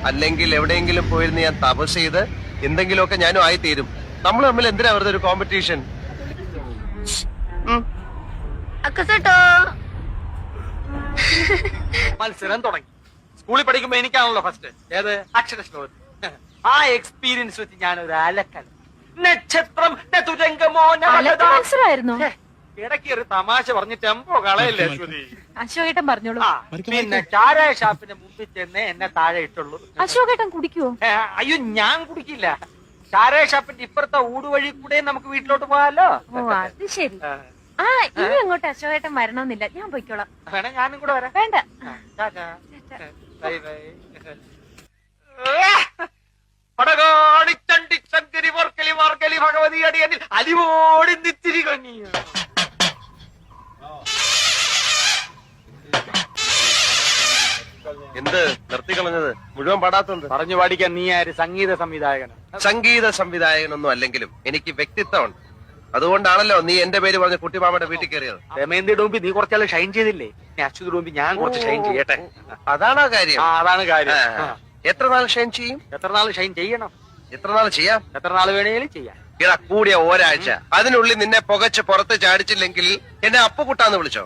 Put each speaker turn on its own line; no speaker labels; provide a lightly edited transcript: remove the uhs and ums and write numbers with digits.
അല്ലെങ്കിൽ എവിടെയെങ്കിലും പോയിരുന്ന് ഞാൻ തപസ് ചെയ്ത് എന്തെങ്കിലുമൊക്കെ ഞാനും ആയിത്തീരും. നമ്മൾ തമ്മിൽ എന്തിനാ വെറുതെ ഒരു കോമ്പറ്റീഷൻ?
മത്സരം തുടങ്ങി. സ്കൂളിൽ പഠിക്കുമ്പോ എനിക്കാണല്ലോ ഫസ്റ്റ്. ഏത്? അക്ഷരശ്ലോകം. ആ എക്സ്പീരിയൻസ് വെച്ച് ഞാനൊരു അലക്കൽ നക്ഷത്രം
മത്സരമായിരുന്നു.
ഇടയ്ക്ക് ഒരു തമാശ പറഞ്ഞ് ടെമ്പോ കളയല്ലേ അശ്വതി.
അശോകേട്ടൻ പറഞ്ഞോളൂ.
പിന്നെ ചാരായ ഷാപ്പിന്റെ മുമ്പിൽ ചെന്ന് എന്നെ താഴെ ഇട്ടുള്ളൂ.
അശോകേട്ടൻ കുടിക്കുവോ?
അയ്യോ ഞാൻ കുടിക്കില്ല. ചാരായ ഷാപ്പിന്റെ ഇപ്പുറത്തെ ഊടുവഴി കൂടെ നമുക്ക് വീട്ടിലോട്ട് പോകാലോ.
ഓ അത് ശരി. ആ ഇനി അങ്ങോട്ട് അശോകേട്ടൻ വരണമെന്നില്ല, ഞാൻ പോയിക്കോളാം.
വേണേ ഞാനും കൂടെ വരാം.
വേണ്ട.
Bye bye. പടകാടി ചണ്ടി ശങ്കരി വർക്കലി മാർക്കലി ഭഗവതി അടിയനിൽ അലിവോടി നിത്തിരി കഞ്ഞി.
എന്ത് നിർത്തിക്കളഞ്ഞത്? മുഴുവൻ പാടാത്തുണ്ട്.
പറഞ്ഞു പാടിക്കാൻ നീ ആര്? സംഗീത സംവിധായകൻ.
സംഗീത സംവിധായകനൊന്നും അല്ലെങ്കിലും എനിക്ക് വ്യക്തിത്വമുണ്ട്. അതുകൊണ്ടാണല്ലോ നീ എന്റെ പേര് പറഞ്ഞ് കുട്ടിമാമയുടെ വീട്ടിൽ കയറിയത്.
രമേന്ദ്ര ഡോമ്പി നീ കുറച്ചാൾ ഷൈൻ ചെയ്തില്ലേ? അച്യുത് ഡോമ്പി ഞാൻ കുറച്ച് ഷൈൻ ചെയ്യട്ടെ.
അതാണോ കാര്യം?
അതാണ് കാര്യം.
എത്ര നാൾ ഷൈൻ ചെയ്യും?
എത്ര നാൾ ഷൈൻ ചെയ്യണം?
എത്ര നാൾ ചെയ്യാം?
എത്ര നാൾ വേണേലും ചെയ്യാം.
ഇടാ കൂടിയ ഒരാഴ്ച. അതിനുള്ളിൽ നിന്നെ പുകച്ച് പുറത്ത് ചാടിച്ചില്ലെങ്കിൽ എന്നെ അപ്പുകുട്ടാന്ന് വിളിച്ചോ.